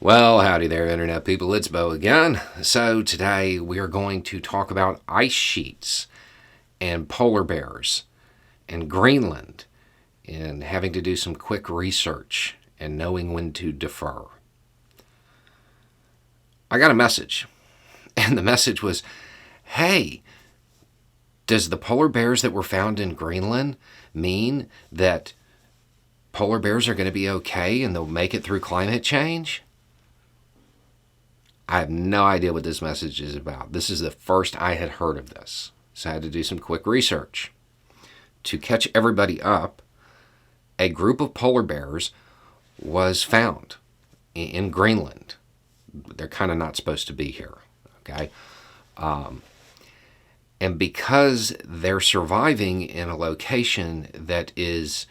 Well, howdy there, Internet people. It's Bo again. So, today we are going to talk about ice sheets and polar bears and Greenland and having to do some quick research and knowing when to defer. I got a message, and the message was, hey, does the polar bears that were found in Greenland mean that polar bears are going to be okay and they'll make it through climate change? I have no idea what this message is about. This is the first I had heard of this. So I had to do some quick research. To catch everybody up, a group of polar bears was found in Greenland. They're kind of not supposed to be here, okay? And because they're surviving in a location that is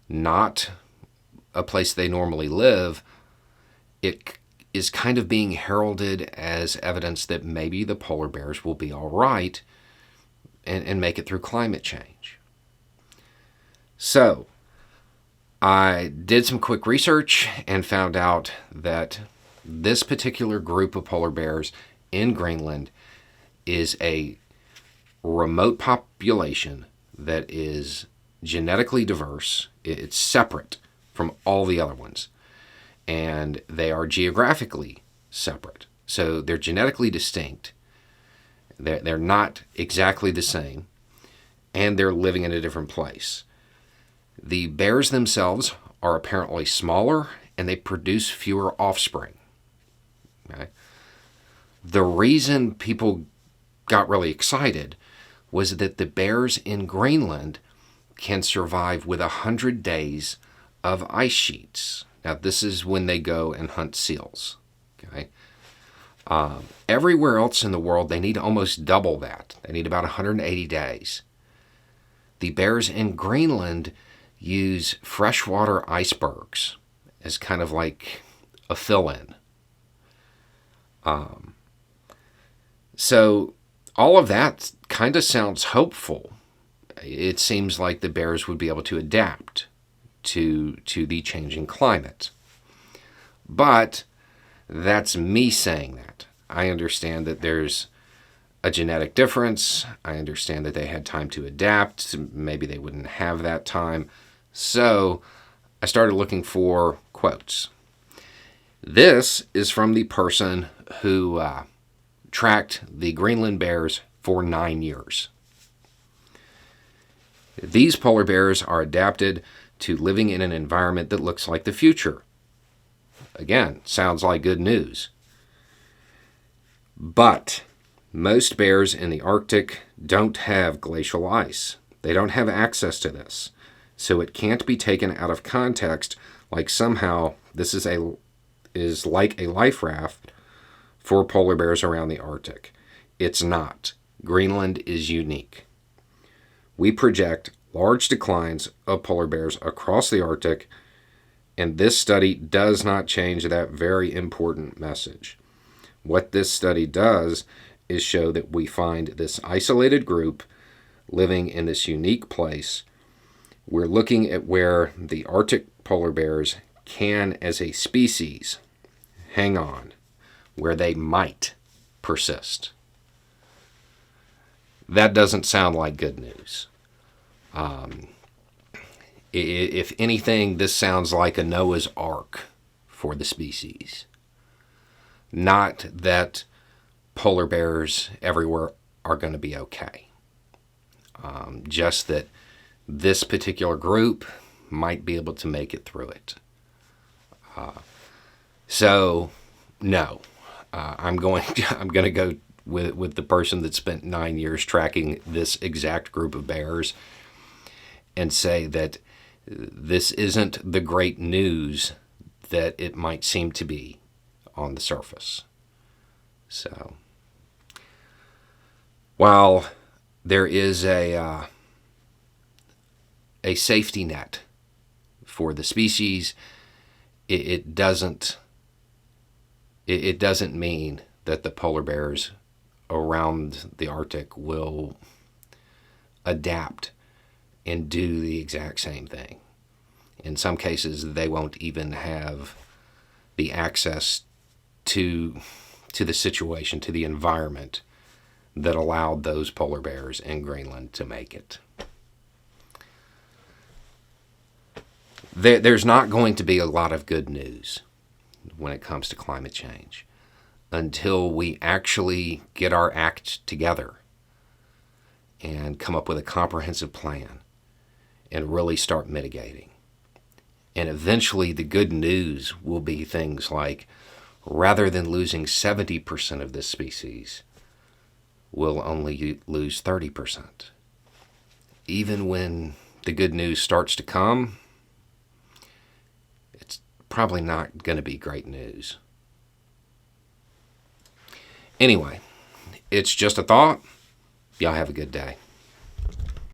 not a place they normally live, it is kind of being heralded as evidence that maybe the polar bears will be all right and make it through climate change. So, I did some quick research and found out that this particular group of polar bears in Greenland is a remote population that is genetically diverse. It's separate from all the other ones. And they are geographically separate. So they're genetically distinct. They're not exactly the same. And they're living in a different place. The bears themselves are apparently smaller and they produce fewer offspring. Okay? The reason people got really excited was that the bears in Greenland can survive with 100 days of ice sheets. Now, this is when they go and hunt seals. Okay. Everywhere else in the world, they need almost double that. They need about 180 days. The bears in Greenland use freshwater icebergs as kind of like a fill-in. So all of that kind of sounds hopeful. It seems like the bears would be able to adapt to the changing climate. But that's me saying that. I understand that there's a genetic difference. I understand that they had time to adapt. Maybe they wouldn't have that time. So I started looking for quotes. This is from the person who tracked the Greenland bears for 9 years. These polar bears are adapted to living in an environment that looks like the future. Again, sounds like good news. But most bears in the Arctic don't have glacial ice. They don't have access to this. So it can't be taken out of context like somehow this is like a life raft for polar bears around the Arctic. It's not. Greenland is unique. We project large declines of polar bears across the Arctic, and this study does not change that very important message. What this study does is show that we find this isolated group living in this unique place. We're looking at where the Arctic polar bears can, as a species, hang on, where they might persist. That doesn't sound like good news. If anything, this sounds like a Noah's Ark for the species. Not that polar bears everywhere are going to be okay. Just that this particular group might be able to make it through it. So, no. I'm going to go with the person that spent 9 years tracking this exact group of bears and say that this isn't the great news that it might seem to be on the surface. So, while there is a safety net for the species, it doesn't mean that the polar bears around the Arctic will adapt and do the exact same thing. In some cases, they won't even have the access to the situation, to the environment that allowed those polar bears in Greenland to make it. There's not going to be a lot of good news when it comes to climate change until we actually get our act together and come up with a comprehensive plan and really start mitigating. And eventually the good news will be things like, rather than losing 70% of this species, we'll only lose 30%. Even when the good news starts to come, it's probably not going to be great news. Anyway, it's just a thought. Y'all have a good day.